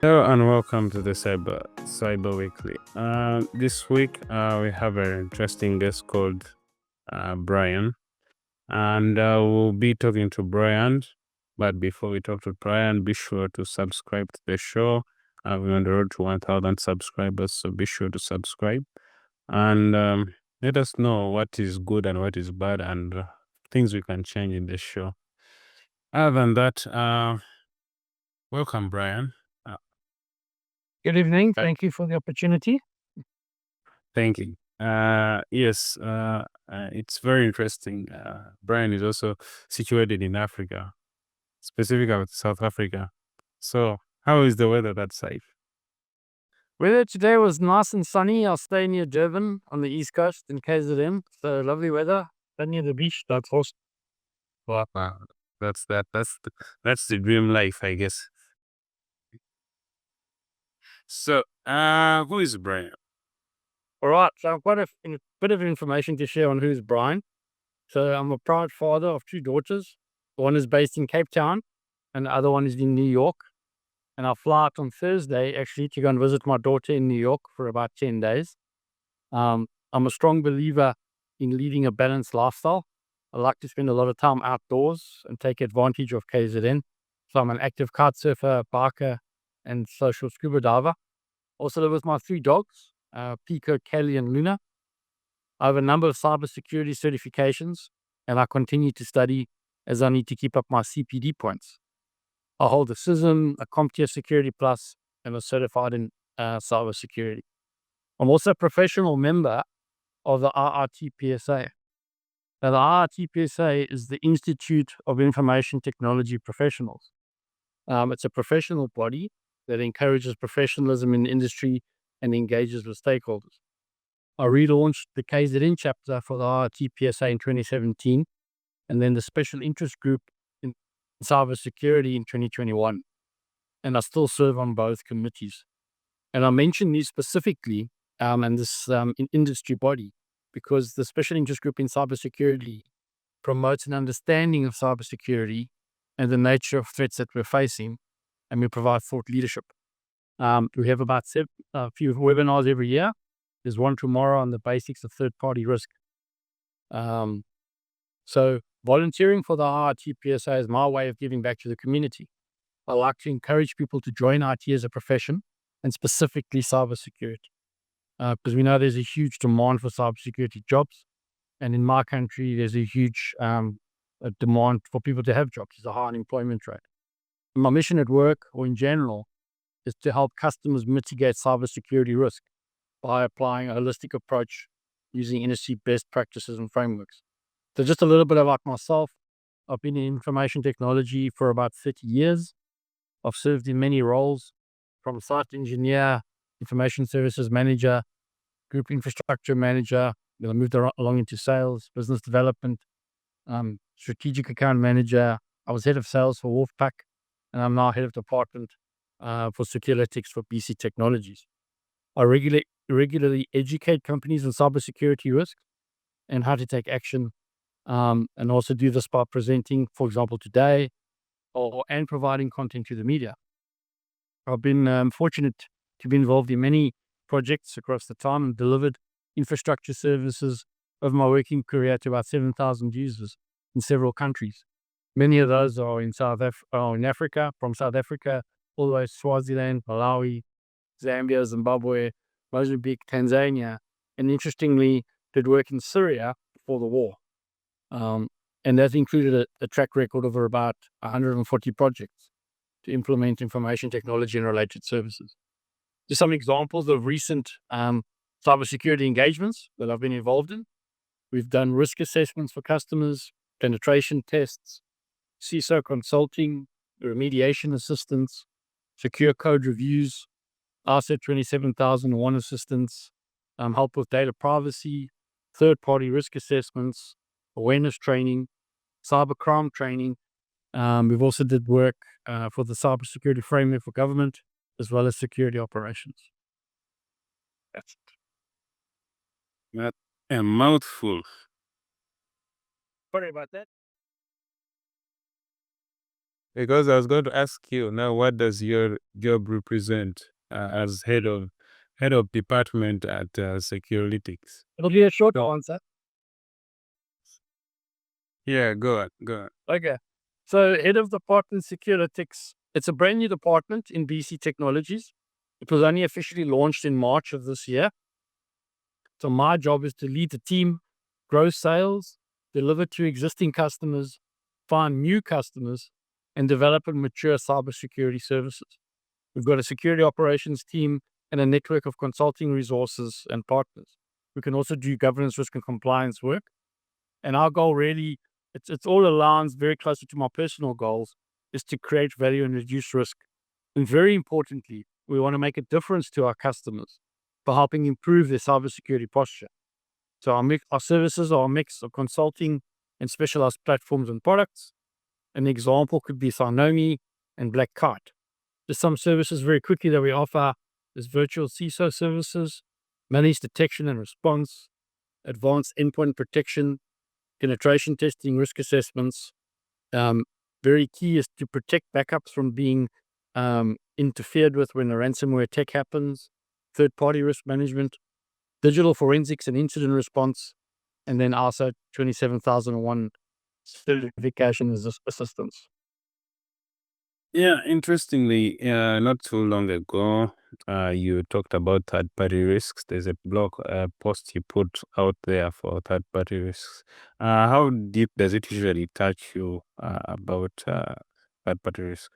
Hello and welcome to the Cyber Weekly. This week we have an interesting guest called Bryan, and we'll be talking to Bryan. But before we talk to Bryan, be sure to subscribe to the show. We're on the road to 1,000 subscribers, so be sure to subscribe and let us know what is good and what is bad and things we can change in the show. Other than that, welcome, Bryan. Good evening. Thank you for the opportunity. Thank you. Yes, it's very interesting. Bryan is also situated in Africa, specifically with South Africa. So, how is the weather that side? Weather today was nice and sunny. I'll stay near Durban on the east coast in KZN. So lovely weather. Stay near the beach. That's awesome. Wow, that's the dream life, I guess. So, who is Bryan? All right. So I've got a bit of information to share on who's Bryan. So I'm a proud father of two daughters. One is based in Cape Town and the other one is in New York. And I'll fly out on Thursday actually to go and visit my daughter in New York for about 10 days. I'm a strong believer in leading a balanced lifestyle. I like to spend a lot of time outdoors and take advantage of KZN. So I'm an active kite surfer, biker, and social scuba diver. Also live with my three dogs, Pico, Kelly, and Luna. I have a number of cybersecurity certifications, and I continue to study as I need to keep up my CPD points. I hold a CISM, a CompTIA Security Plus, and a certified in cybersecurity. I'm also a professional member of the IRTPSA. Now, the IRTPSA is the Institute of Information Technology Professionals. It's a professional body that encourages professionalism in the industry and engages with stakeholders. I relaunched the KZN chapter for the IRTPSA in 2017, and then the Special Interest Group in cybersecurity in 2021. And I still serve on both committees. And I mention these specifically and this industry body because the Special Interest Group in cybersecurity promotes an understanding of cybersecurity and the nature of threats that we're facing, and we provide thought leadership. We have about a few webinars every year. There's one tomorrow on the basics of third-party risk. So volunteering for the IRTPSA is my way of giving back to the community. I like to encourage people to join IT as a profession, and specifically cybersecurity, because we know there's a huge demand for cybersecurity jobs. And in my country, there's a huge a demand for people to have jobs. There's a high unemployment rate. My mission at work or in general is to help customers mitigate cybersecurity risk by applying a holistic approach using industry best practices and frameworks. So just a little bit about myself. I've been in information technology for about 30 years. I've served in many roles, from site engineer, information services manager, group infrastructure manager. Then I moved along into sales, business development, strategic account manager. I was head of sales for Wolfpack, and I'm now head of department for Securelytics for BC Technologies. I regularly educate companies on cybersecurity risks and how to take action, and also do this by presenting, for example, today, and providing content to the media. I've been fortunate to be involved in many projects across the time and delivered infrastructure services over my working career to about 7,000 users in several countries. Many of those are in in Africa, from South Africa all the way to Swaziland, Malawi, Zambia, Zimbabwe, Mozambique, Tanzania, and interestingly, did work in Syria before the war. And that included a track record of about 140 projects to implement information technology and related services. Just some examples of recent cybersecurity engagements that I've been involved in. We've done risk assessments for customers, penetration tests, CISO consulting, remediation assistance, secure code reviews, ISO 27001 assistance, help with data privacy, third-party risk assessments, awareness training, cybercrime training. We've also did work for the cybersecurity framework for government, as well as security operations. That's it. Not a mouthful. Sorry about that. Because I was going to ask you now, what does your job represent as head of department at Securelytics? It'll be a short answer. Yeah, go on, go on. Okay. So head of department Securelytics. It's a brand new department in BC Technologies. It was only officially launched in March of this year. So my job is to lead the team, grow sales, deliver to existing customers, find new customers, and develop and mature cybersecurity services. We've got a security operations team and a network of consulting resources and partners. We can also do governance, risk, and compliance work. And our goal really, it's all aligns very closely to my personal goals, is to create value and reduce risk. And very importantly, we want to make a difference to our customers by helping improve their cybersecurity posture. So our services are a mix of consulting and specialized platforms and products. An example could be Ngobi and Black Kite. There's some services very quickly that we offer. There's virtual CISO services, managed detection and response, advanced endpoint protection, penetration testing, risk assessments. Very key is to protect backups from being interfered with when a ransomware attack happens, third-party risk management, digital forensics and incident response, and then also 27001 certification assistance. Yeah, interestingly, not too long ago, you talked about third-party risks. There's a blog post you put out there for third-party risks. How deep does it usually touch you about third-party risk?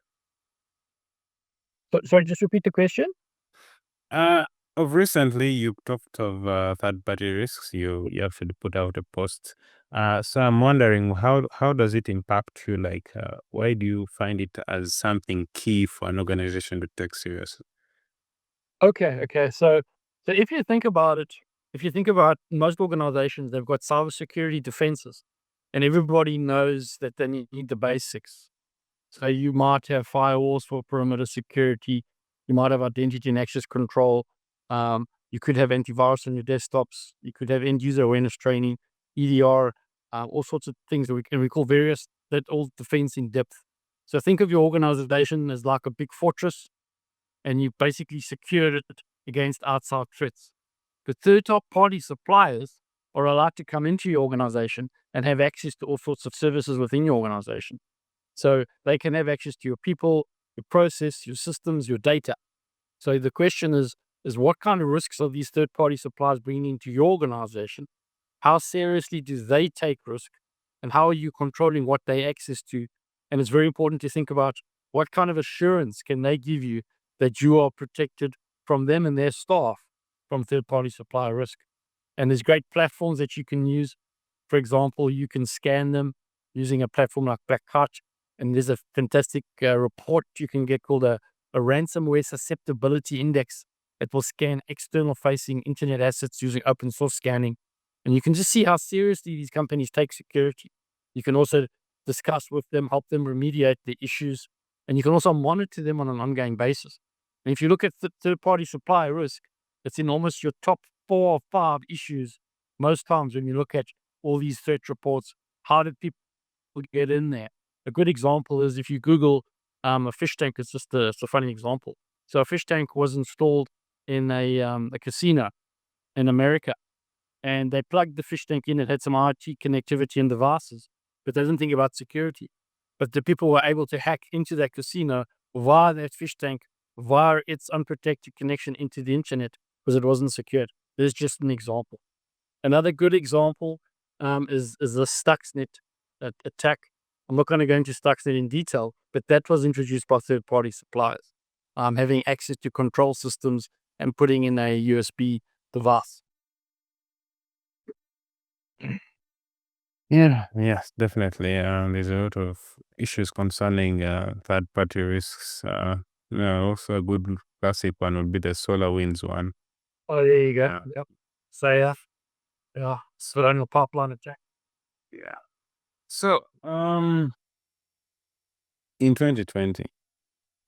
Sorry, just repeat the question. Of recently, you talked of third-party risks. You actually put out a post. So I'm wondering how does it impact you? Like, why do you find it as something key for an organization to take seriously? Okay. So if you think about it, if you think about most organizations, they've got cybersecurity defenses, and everybody knows that they need the basics. So you might have firewalls for perimeter security. You might have identity and access control. You could have antivirus on your desktops. You could have end user awareness training, EDR, all sorts of things that we call various, that all defense in depth. So think of your organization as like a big fortress, and you basically secured it against outside threats. The third-party suppliers are allowed to come into your organization and have access to all sorts of services within your organization. So they can have access to your people, your process, your systems, your data. So the question is what kind of risks are these third-party suppliers bringing into your organization? How seriously do they take risk? And how are you controlling what they access to? And it's very important to think about what kind of assurance can they give you that you are protected from them and their staff from third-party supplier risk. And there's great platforms that you can use. For example, you can scan them using a platform like Black Kite. And there's a fantastic report you can get called a ransomware susceptibility index. It will scan external facing internet assets using open source scanning. And you can just see how seriously these companies take security. You can also discuss with them, help them remediate the issues, and you can also monitor them on an ongoing basis. And if you look at third-party supplier risk, it's in almost your top 4 or 5 issues most times when you look at all these threat reports. How did people get in there? A good example is if you Google a fish tank. It's a funny example. So a fish tank was installed in a casino in America, and they plugged the fish tank in. It had some IT connectivity and devices, but they didn't think about security. But the people were able to hack into that casino via that fish tank, via its unprotected connection into the internet, because it wasn't secured. This is just an example. Another good example is the Stuxnet attack. I'm not going to go into Stuxnet in detail, but that was introduced by third-party suppliers, having access to control systems and putting in a USB device. Yeah, yes, definitely. There's a lot of issues concerning third-party risks. Also a good classic one would be the SolarWinds one. Oh, there you go. Yeah. Yep. So yeah, Colonial pipeline attack. Yeah. So, in 2020,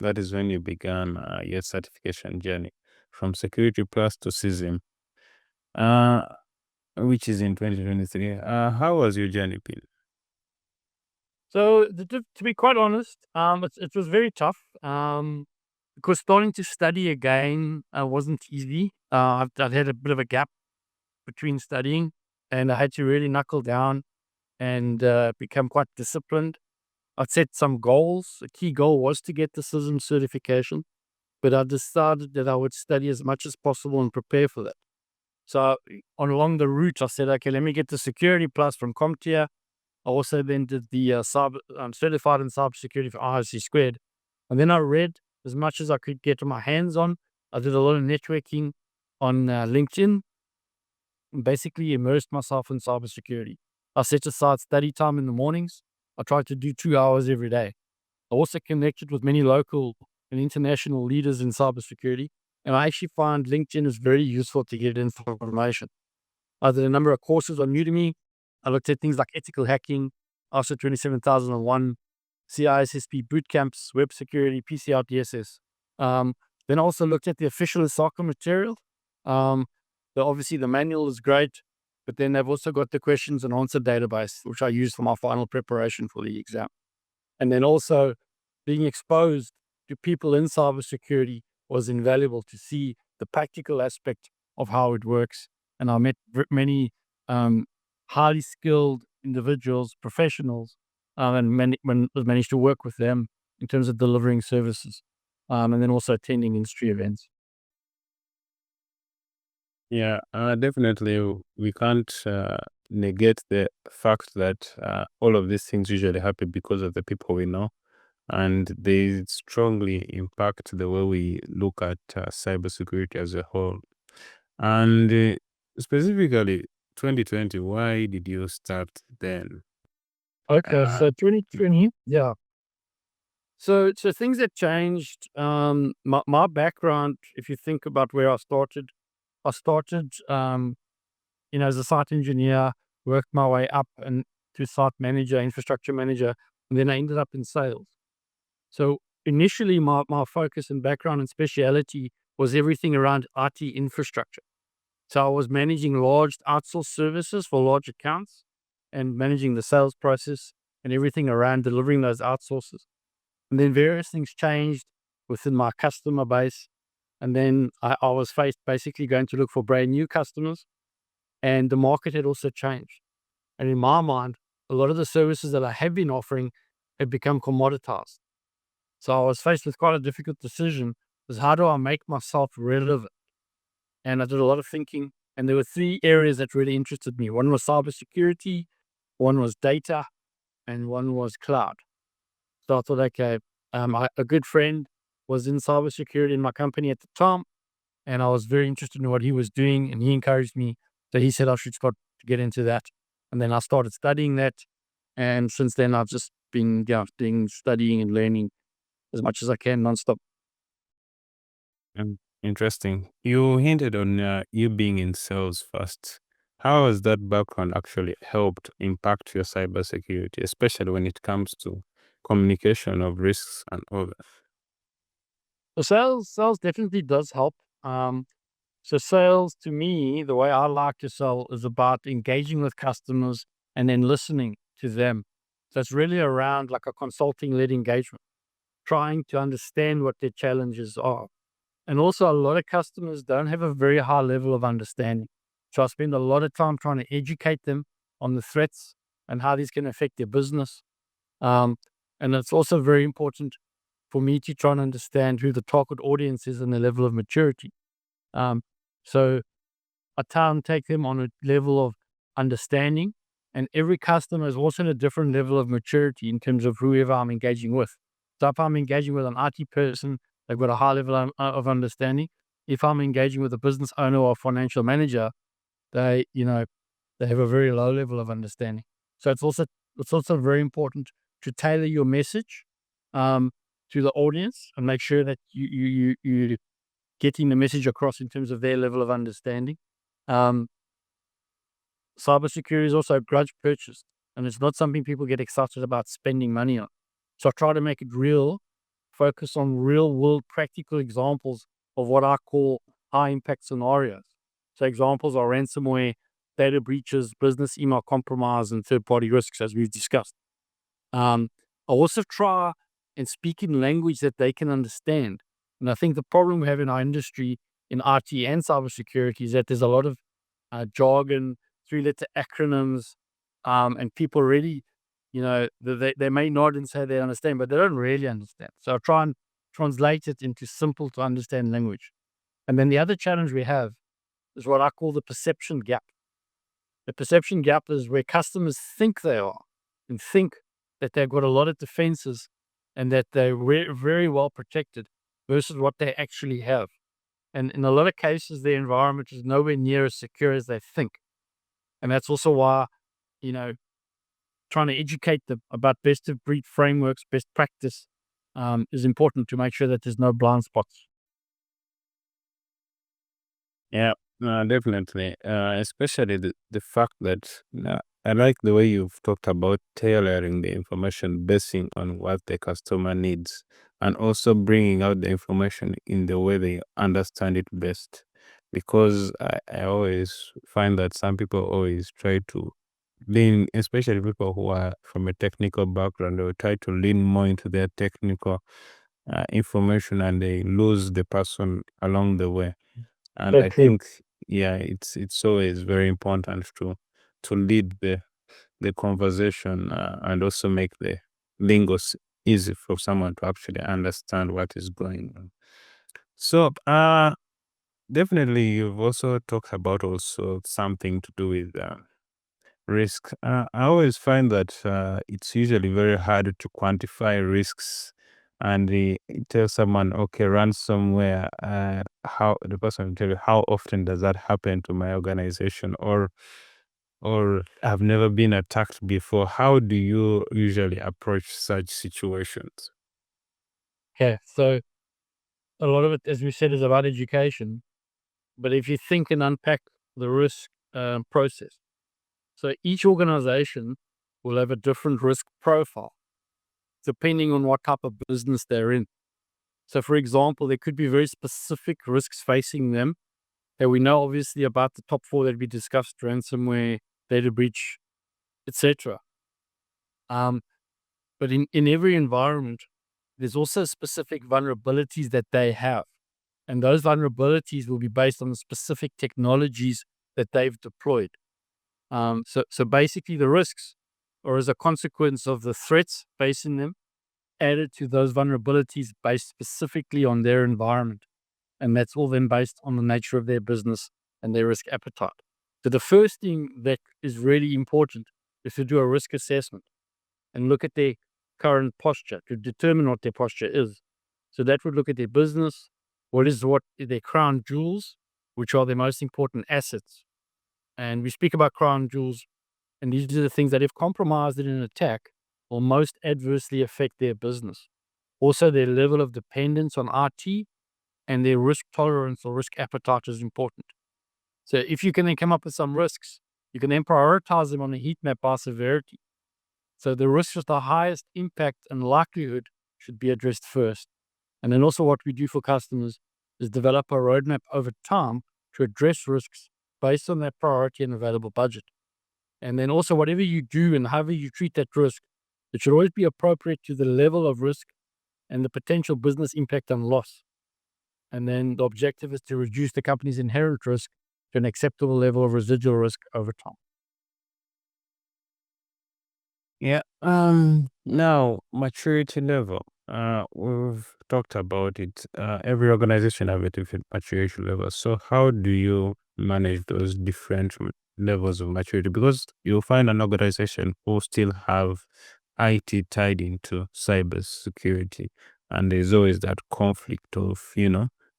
that is when you began your certification journey from Security Plus to CISM, which is in 2023. How was your journey been? So to be quite honest, it was very tough. Because starting to study again wasn't easy. I'd had a bit of a gap between studying, and I had to really knuckle down and become quite disciplined. I'd set some goals. A key goal was to get the CISM certification, but I decided that I would study as much as possible and prepare for that. So along the route, I said, okay, let me get the Security Plus from CompTIA. I also then did the certified in cybersecurity for IRC squared. And then I read as much as I could get my hands on. I did a lot of networking on LinkedIn and basically immersed myself in cybersecurity. I set aside study time in the mornings. I tried to do 2 hours every day. I also connected with many local and international leaders in cybersecurity. And I actually find LinkedIn is very useful to get information. I did a number of courses on Udemy. I looked at things like ethical hacking, ISO 27001, CISSP boot camps, web security, PCI DSS. Then I also looked at the official ISACA material. Obviously, the manual is great, but then they've also got the questions and answer database, which I use for my final preparation for the exam. And then also being exposed to people in cybersecurity was invaluable to see the practical aspect of how it works. And I met many highly skilled individuals, professionals, and managed to work with them in terms of delivering services, and then also attending industry events. Yeah, definitely. We can't negate the fact that all of these things usually happen because of the people we know, and they strongly impact the way we look at cybersecurity as a whole. And specifically, 2020, why did you start then? Okay, Uh, so 2020, yeah. So things have changed. My background, if you think about where I started, as a site engineer, worked my way up and to site manager, infrastructure manager, and then I ended up in sales. So initially, my focus and background and speciality was everything around IT infrastructure. So I was managing large outsourced services for large accounts and managing the sales process and everything around delivering those outsources. And then various things changed within my customer base. And then I was faced basically going to look for brand new customers, and the market had also changed. And in my mind, a lot of the services that I have been offering had become commoditized. So I was faced with quite a difficult decision: is how do I make myself relevant? And I did a lot of thinking, and there were three areas that really interested me. One was cybersecurity, one was data, and one was cloud. So I thought, okay, a good friend was in cybersecurity in my company at the time, and I was very interested in what he was doing, and he encouraged me. So he said I should start to get into that, and then I started studying that. And since then, I've just been studying and learning as much as I can nonstop. Interesting. You hinted on you being in sales first. How has that background actually helped impact your cybersecurity, especially when it comes to communication of risks and all that? So sales definitely does help. So sales, to me, the way I like to sell is about engaging with customers and then listening to them. So it's really around like a consulting-led engagement, trying to understand what their challenges are. And also, a lot of customers don't have a very high level of understanding. So I spend a lot of time trying to educate them on the threats and how these can affect their business. Um, and it's also very important for me to try and understand who the target audience is and the level of maturity. Um, so I try and take them on a level of understanding, and every customer is also at a different level of maturity in terms of whoever I'm engaging with. So if I'm engaging with an IT person, they've got a high level of understanding. If I'm engaging with a business owner or financial manager, they have a very low level of understanding. So it's also very important to tailor your message um, to the audience and make sure that you getting the message across in terms of their level of understanding. Um, Cybersecurity is also grudge purchased, and it's not something people get excited about spending money on. So I try to make it real, focus on real world practical examples of what I call high impact scenarios. So examples are ransomware, data breaches, business email compromise, and third party risks, as we've discussed. I also try and speak in language that they can understand. And I think the problem we have in our industry, in IT and cybersecurity, is that there's a lot of jargon, three-letter acronyms, and people really, they may nod and say they understand, but they don't really understand. So I try and translate it into simple to understand language. And then the other challenge we have is what I call the perception gap. The perception gap is where customers think they are and think that they've got a lot of defenses and that they're very well protected versus what they actually have. And in a lot of cases, their environment is nowhere near as secure as they think. And that's also why, you know, trying to educate them about best of breed frameworks, best practice, is important to make sure that there's no blind spots. Yeah, definitely. Especially the fact that I like the way you've talked about tailoring the information basing on what the customer needs and also bringing out the information in the way they understand it best. Because I always find that some people always try to lean, especially people who are from a technical background, they will try to lean more into their technical information and they lose the person along the way. And I That's true. think, yeah, it's always very important to lead the conversation and also make the lingos easy for someone to actually understand what is going on. So, definitely, you've also talked about also something to do with risk. I always find that it's usually very hard to quantify risks and tell someone, okay, run somewhere. How the person will tell you, how often does that happen to my organization, or I've never been attacked before. How do you usually approach such situations? Okay. So a lot of it, as we said, is about education. But if you think and unpack the risk process, so each organization will have a different risk profile depending on what type of business they're in. So, for example, there could be very specific risks facing them that we know obviously about the top four that we discussed: ransomware, data breach, etc. But in every environment, there's also specific vulnerabilities that they have. And those vulnerabilities will be based on the specific technologies that they've deployed. So basically, the risks are as a consequence of the threats facing them, added to those vulnerabilities based specifically on their environment. And that's all then based on the nature of their business and their risk appetite. So the first thing that is really important is to do a risk assessment and look at their current posture to determine what their posture is. So that would look at their business, what their crown jewels, which are their most important assets. And we speak about crown jewels, and these are the things that, if compromised in an attack, will most adversely affect their business. Also, their level of dependence on RT and their risk tolerance or risk appetite is important. So if you can then come up with some risks, you can then prioritize them on a heat map by severity. So the risks with the highest impact and likelihood should be addressed first. And then also what we do for customers is develop a roadmap over time to address risks based on that priority and available budget. And then also whatever you do and however you treat that risk, it should always be appropriate to the level of risk and the potential business impact and loss. And then the objective is to reduce the company's inherent risk to an acceptable level of residual risk over time. Yeah. Now maturity level. We've talked about it. Every organization have a different maturity level. So how do you manage those different levels of maturity? Because you'll find an organization who still have IT tied into cyber security, and there's always that conflict of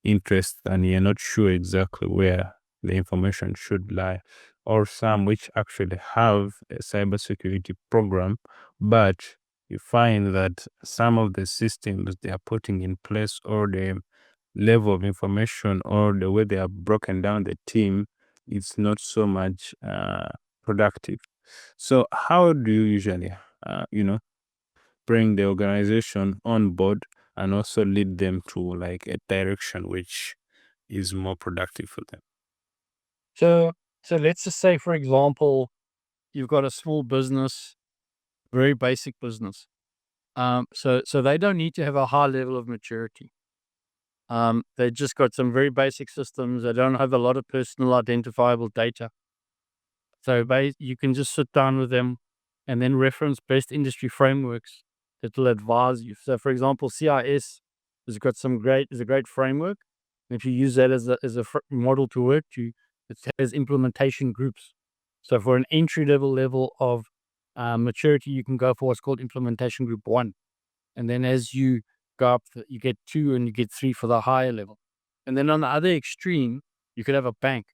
interest, and you're not sure exactly where the information should lie, or some which actually have a cybersecurity program, but you find that some of the systems they are putting in place, or the level of information, or the way they have broken down the team, it's not so much productive. So how do you usually, bring the organization on board and also lead them to like a direction which is more productive for them? So let's just say, for example, you've got a small business very basic business. So they don't need to have a high level of maturity. They just got some very basic systems. They don't have a lot of personal identifiable data. So you can just sit down with them and then reference best industry frameworks that will advise you. So, for example, CIS has got is a great framework. And if you use that as a model to work to, it has implementation groups. So for an entry level of maturity, you can go for what's called implementation group 1. And then as you go up, you get 2 and you get 3 for the higher level. And then on the other extreme, you could have a bank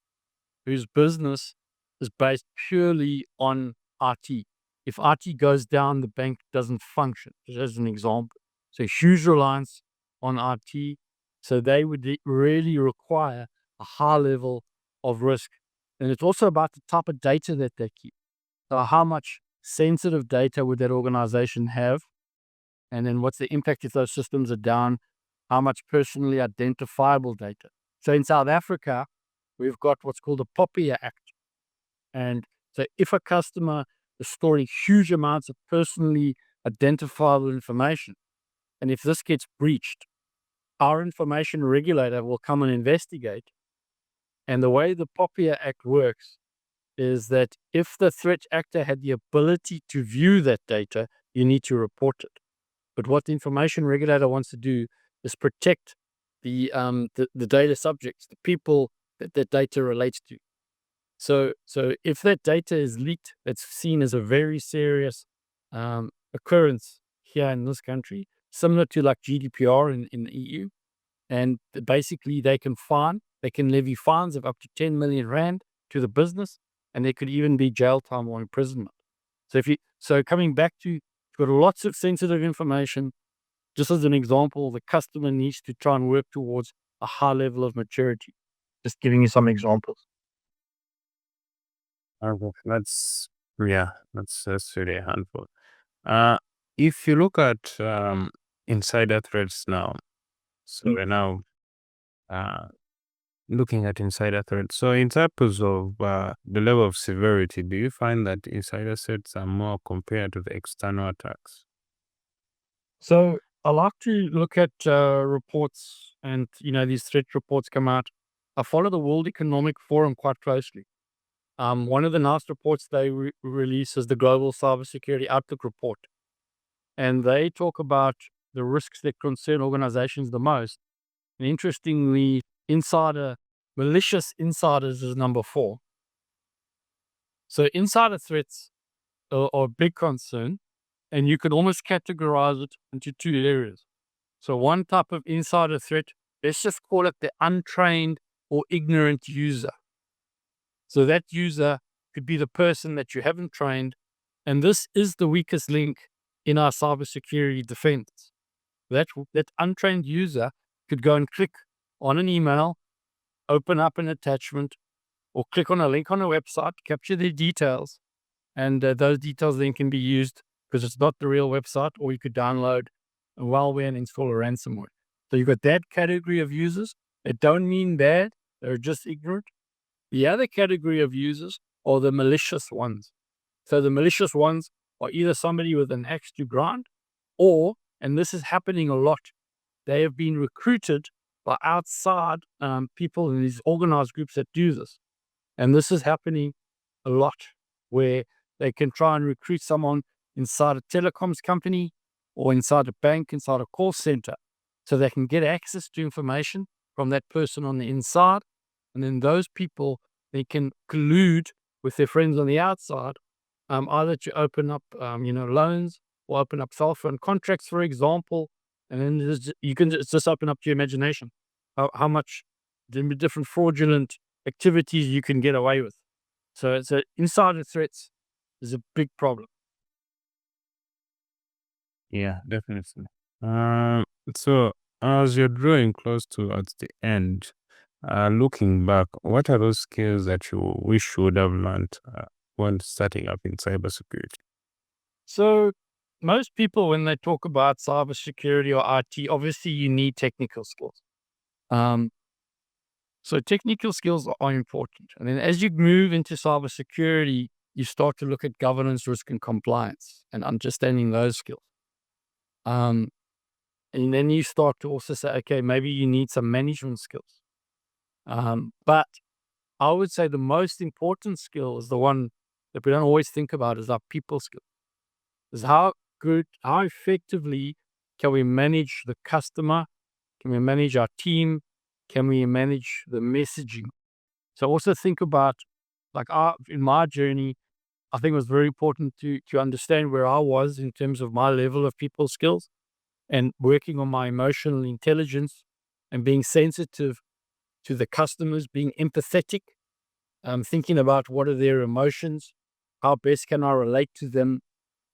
whose business is based purely on RT. If RT goes down, the bank doesn't function, just as an example. So huge reliance on RT. So they would really require a high level of risk. And it's also about the type of data that they keep. So how much sensitive data would that organization have? And then what's the impact if those systems are down? How much personally identifiable data? So in South Africa, we've got what's called the POPIA Act. And so if a customer is storing huge amounts of personally identifiable information, and if this gets breached, our information regulator will come and investigate. And the way the POPIA Act works is that if the threat actor had the ability to view that data, you need to report it. But what the information regulator wants to do is protect the data subjects, the people that that data relates to. So if that data is leaked, that's seen as a very serious occurrence here in this country, similar to like GDPR in the EU. And basically they can levy fines of up to 10 million rand to the business, and there could even be jail time or imprisonment. So coming back to, you've got lots of sensitive information. Just as an example, the customer needs to try and work towards a high level of maturity. Just giving you some examples. Okay, that's really a handful. If you look at insider threats now, so we're now looking at insider threats. So in terms of the level of severity, do you find that insider threats are more compared to the external attacks? So I like to look at reports, and these threat reports come out. I follow the World Economic Forum quite closely. One of the last reports they release is the Global Cybersecurity Outlook report, and they talk about the risks that concern organizations the most. And interestingly, malicious insiders is number 4. So insider threats are a big concern, and you could almost categorize it into 2 areas. So one type of insider threat, let's just call it the untrained or ignorant user. So that user could be the person that you haven't trained, and this is the weakest link in our cybersecurity defense. That untrained user could go and click on an email, open up an attachment, or click on a link on a website, capture their details, and those details then can be used because it's not the real website, or you could download a malware and install a ransomware. So you've got that category of users. They don't mean bad, they're just ignorant. The other category of users are the malicious ones. So the malicious ones are either somebody with an axe to grind, or, and this is happening a lot, they have been recruited by outside people in these organized groups that do this. And this is happening a lot, where they can try and recruit someone inside a telecoms company or inside a bank, inside a call center, so they can get access to information from that person on the inside. And then those people, they can collude with their friends on the outside, either to open up, loans, or open up cell phone contracts, for example. And then it's just open up to your imagination how much different fraudulent activities you can get away with. So insider threats is a big problem. Yeah, definitely. So as you're drawing close towards the end, looking back, what are those skills that you wish you would have learned when starting up in cybersecurity? So most people, when they talk about cybersecurity or IT, obviously you need technical skills. So technical skills are important. And then as you move into cybersecurity, you start to look at governance, risk, and compliance and understanding those skills. And then you start to also say, okay, maybe you need some management skills. But I would say the most important skill is the one that we don't always think about is our people skill. Is how effectively can we manage the customer? Can we manage our team? Can we manage the messaging? So also think about, like, in my journey, I think it was very important to understand where I was in terms of my level of people skills and working on my emotional intelligence and being sensitive to the customers, being empathetic, thinking about what are their emotions, how best can I relate to them,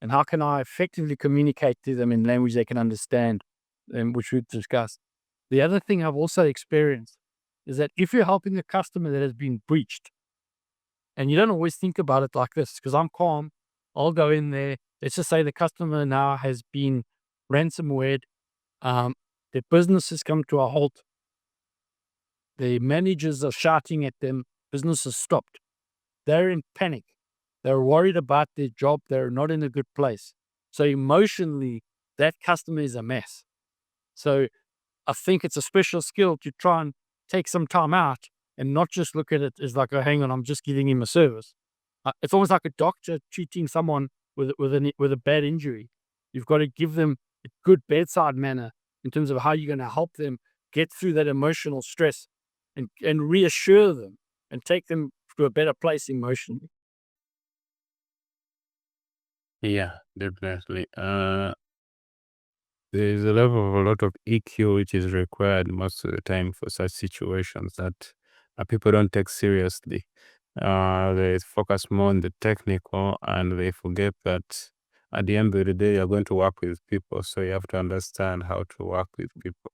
and how can I effectively communicate to them in language they can understand, which we've discussed. The other thing I've also experienced is that if you're helping a customer that has been breached, and you don't always think about it like this, because I'm calm, I'll go in there. Let's just say the customer now has been ransomware. Their business has come to a halt. The managers are shouting at them. Business has stopped. They're in panic. They're worried about their job. They're not in a good place. So emotionally, that customer is a mess. So I think it's a special skill to try and take some time out and not just look at it as like, oh, hang on, I'm just giving him a service. It's almost like a doctor treating someone with a bad injury. You've got to give them a good bedside manner in terms of how you're going to help them get through that emotional stress and reassure them and take them to a better place emotionally. Yeah, definitely. There's a lot of EQ which is required most of the time for such situations that people don't take seriously. They focus more on the technical and they forget that at the end of the day, you're going to work with people. So you have to understand how to work with people.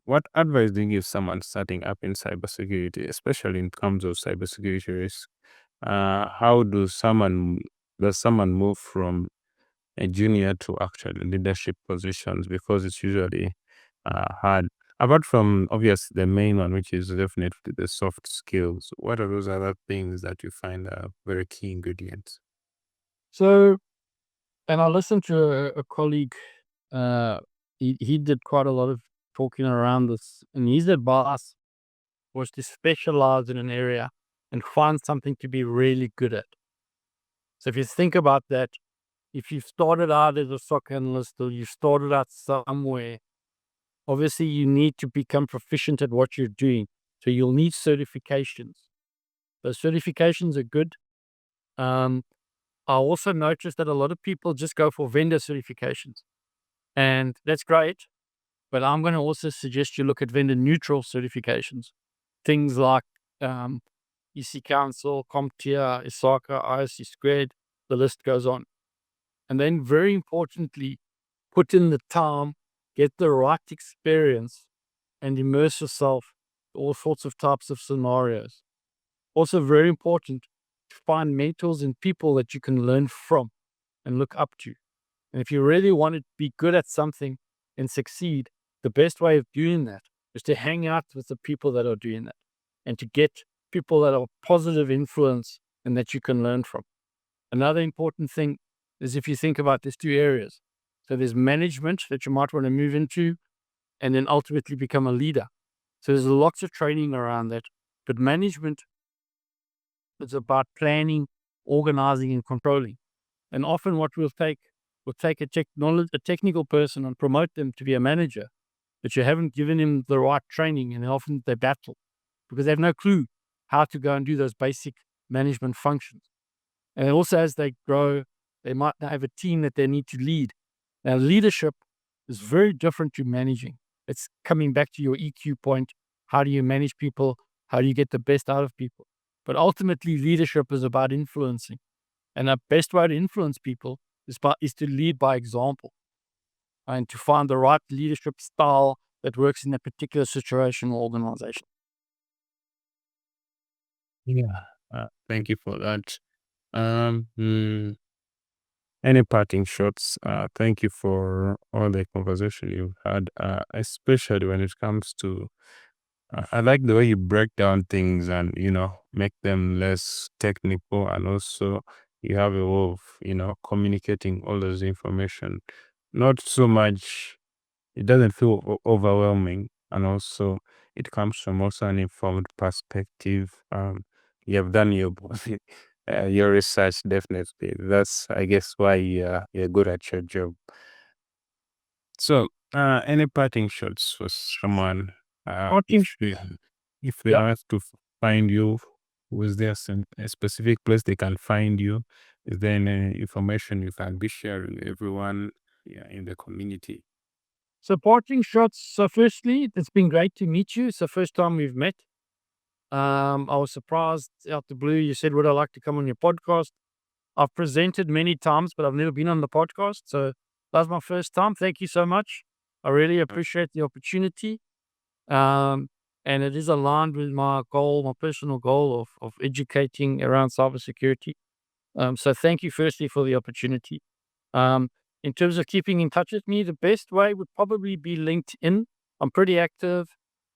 What advice do you give someone starting up in cybersecurity, especially in terms of cybersecurity risk? How does someone move from a junior to actual leadership positions, because it's usually hard. Apart from obvious the main one, which is definitely the soft skills, what are those other things that you find are very key ingredients? So, and I listened to a colleague. He did quite a lot of talking around this, and his advice was to specialize in an area and find something to be really good at. So if you think about that, if you started out as a SOC analyst or you started out somewhere, obviously you need to become proficient at what you're doing. So you'll need certifications. Those certifications are good. I also noticed that a lot of people just go for vendor certifications, and that's great. But I'm going to also suggest you look at vendor neutral certifications, things like EC Council, CompTIA, ISACA, ISC Squared, the list goes on. And then very importantly, put in the time, get the right experience, and immerse yourself in all sorts of types of scenarios. Also very important to find mentors and people that you can learn from and look up to. And if you really want to be good at something and succeed, the best way of doing that is to hang out with the people that are doing that and to get people that are positive influence and that you can learn from. Another important thing is if you think about these two areas. So there's management that you might want to move into and then ultimately become a leader. So there's lots of training around that. But management is about planning, organizing, and controlling. And often what we'll take a technical person and promote them to be a manager, but you haven't given him the right training, and often they battle because they have no clue how to go and do those basic management functions. And also as they grow, they might have a team that they need to lead. Now, leadership is very different to managing. It's coming back to your EQ point. How do you manage people? How do you get the best out of people? But ultimately, leadership is about influencing. And the best way to influence people is to lead by example and to find the right leadership style that works in a particular situation or organization. Yeah. Thank you for that. Any parting shots? Thank you for all the conversation you've had, especially when it comes to I like the way you break down things and, make them less technical, and also you have a way of, communicating all those information. Not so much, it doesn't feel overwhelming, and also it comes from also an informed perspective. You have done your research, definitely. That's, I guess, why you're good at your job. So, any parting shots for someone? Parting If they Yeah. have to find you, was there a specific place they can find you? Is there any information you can be sharing with everyone, in the community? Supporting shots. So firstly, it's been great to meet you. It's the first time we've met. I was surprised out the blue. You said, would I like to come on your podcast? I've presented many times, but I've never been on the podcast. So that's my first time. Thank you so much. I really appreciate the opportunity. And it is aligned with my goal, my personal goal of educating around cybersecurity. So thank you firstly for the opportunity. Um, in terms of keeping in touch with me, the best way would probably be LinkedIn. I'm pretty active.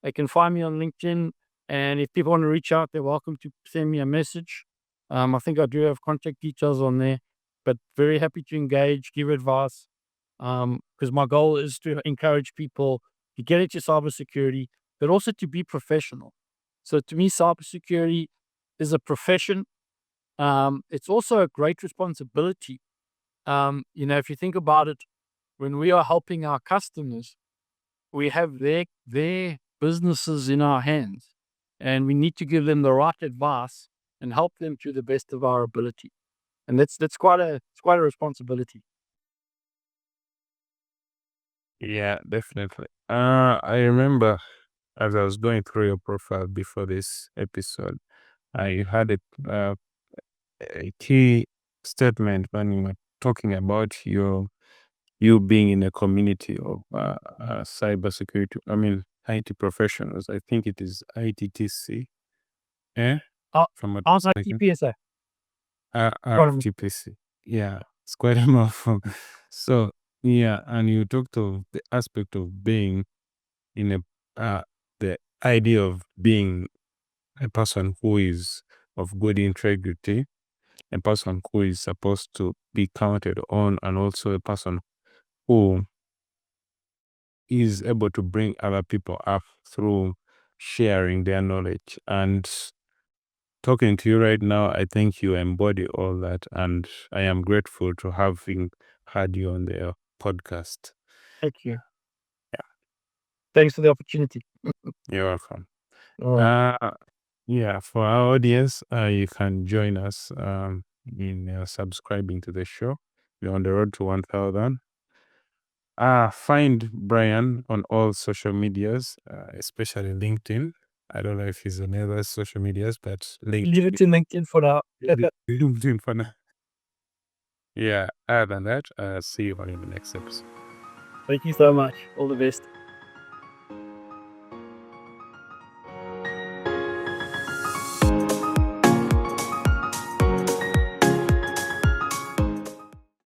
They can find me on LinkedIn. And if people want to reach out, they're welcome to send me a message. I think I do have contact details on there, but very happy to engage, give advice. Because my goal is to encourage people to get into cybersecurity, but also to be professional. So to me, cybersecurity is a profession. It's also a great responsibility. If you think about it, when we are helping our customers, we have their businesses in our hands, and we need to give them the right advice and help them to the best of our ability. And that's quite a responsibility. Yeah, definitely. I remember as I was going through your profile before this episode, you had a key statement when you were talking about you being in a community of cybersecurity. I mean, IT professionals. I think it is ITTC. Eh? Uh, From what I was like I can. TPSA. RTPC. Yeah, it's quite a mouthful. So yeah, and you talked of the aspect of being in the idea of being a person who is of good integrity, a person who is supposed to be counted on, and also a person who is able to bring other people up through sharing their knowledge. And talking to you right now, I think you embody all that, and I am grateful to having had you on the podcast. Thank you. Yeah. Thanks for the opportunity. You're welcome. All right. Yeah, for our audience, you can join us in subscribing to the show. We're on the road to 1,000. Find Bryan on all social medias, especially LinkedIn. I don't know if he's on other social medias, but Leave it to LinkedIn for now. LinkedIn for now. Yeah, other than that, see you on the next episode. Thank you so much. All the best.